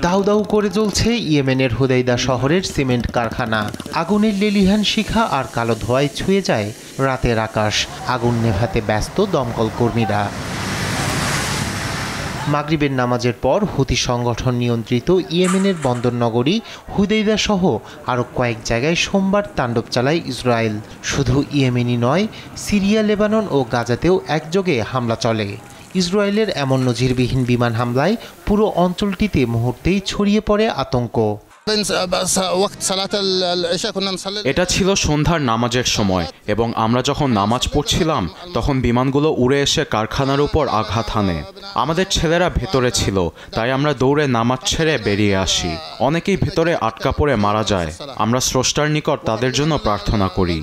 দাউ দাউ করে জ্বলছে ইয়েমেনের হুদাইদা শহরের সিমেন্ট কারখানা। আগুনের লেলিহান শিখা আর কালো ধোঁয়ায় ছুঁয়ে যায় রাতের আকাশ। আগুন নেভাতে ব্যস্ত দমকল কর্মীরা। মাগরিবের নামাজের পর হুতি সংগঠন নিয়ন্ত্রিত ইয়েমেনের বন্দর নগরী হুদাইদা সহ আরও কয়েক জায়গায় সোমবার তাণ্ডব চালায় ইসরায়েল। শুধু ইয়েমেনই নয়, সিরিয়া, লেবানন ও গাজাতেও একযোগে হামলা চলে। ইসরায়েলের এমন নজিরবিহীন বিমান হামলায় পুরো অঞ্চলটিতে মুহূর্তেই ছড়িয়ে পড়ে আতঙ্ক। এটা ছিল সন্ধ্যার নামাজের সময় এবং আমরা যখন নামাজ পড়ছিলাম তখন বিমানগুলো উড়ে এসে কারখানার উপর আঘাত হানে। আমাদের ছেলেরা ভেতরে ছিল, তাই আমরা দৌড়ে নামাজ ছেড়ে বেরিয়ে আসি। অনেকেই ভেতরে আটকা পড়ে মারা যায়। আমরা স্রষ্টার নিকট তাদের জন্য প্রার্থনা করি।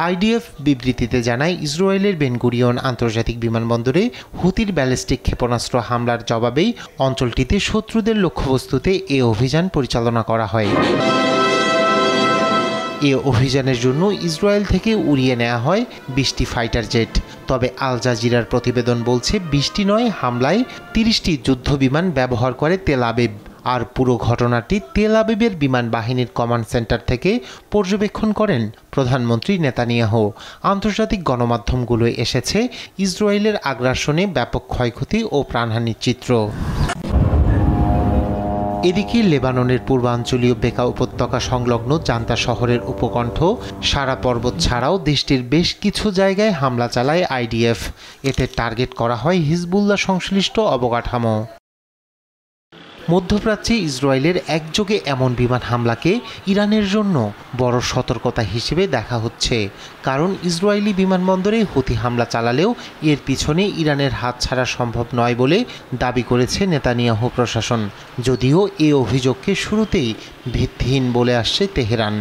আইডিএফ বিবৃতিতে জানায়, ইসরায়েলের বেনগুরিয়ন আন্তর্জাতিক বিমানবন্দরে হুতির ব্যালিস্টিক ক্ষেপণাস্ত্র হামলার জবাবেই অঞ্চলটিতে শত্রুদের লক্ষ্যবস্তুতে এ অভিযান পরিচালনা করা হয়। এ অভিযানের জন্য ইসরায়েল থেকে উড়িয়ে নেওয়া হয় 20টি ফাইটার জেট। তবে আল জাজিরার প্রতিবেদন বলছে 20টি নয়, হামলায় 30টি যুদ্ধ বিমান ব্যবহার করে তেল আবিব। আর পুরো ঘটনাটি তেল আবিবের বিমান বাহিনীর কমান্ড সেন্টার থেকে পর্যবেক্ষণ করেন প্রধানমন্ত্রী নেতানিয়াহু। আন্তর্জাতিক গণমাধ্যমগুলো এসেছে ইসরায়েলের আগ্রাসনে ব্যাপক ক্ষয়ক্ষতি ও প্রাণহানির চিত্র। এদিকে লেবাননের পূর্বাঞ্চলীয় বেকা উপত্যকা সংলগ্ন জান্তা শহরের উপকণ্ঠ সারা পর্বত ছাড়াও দেশটির বেশ কিছু জায়গায় হামলা চালায় আইডিএফ। এতে টার্গেট করা হয় হিজবুল্লাহ সংশ্লিষ্ট অবকাঠামো। মধ্যপ্রাচ্যে ইসরায়েলের একযোগে এমন বিমান হামলাকে ইরানের জন্য বড় সতর্কতা হিসেবে দেখা হচ্ছে। কারণ ইসরায়েলি বিমানবন্দরে হুতি হামলা চালালেও এর পিছনে ইরানের হাত ছাড়া সম্ভব নয় বলে দাবি করেছে নেতানিয়াহু প্রশাসন। যদিও এ অভিযোগকে শুরুতেই ভিত্তিহীন বলে আসছে তেহরান।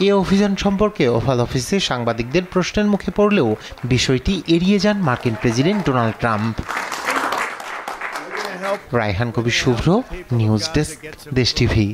এ অভিযান সম্পর্কে ওভাল অফিসে সাংবাদিকদের প্রশ্নের মুখে পড়লেও বিষয়টি এড়িয়ে যান মার্কিন প্রেসিডেন্ট ডোনাল্ড ট্রাম্প। রায়হান কবির শুভ্র, নিউজ ডেস্ক, দেশ টিভি।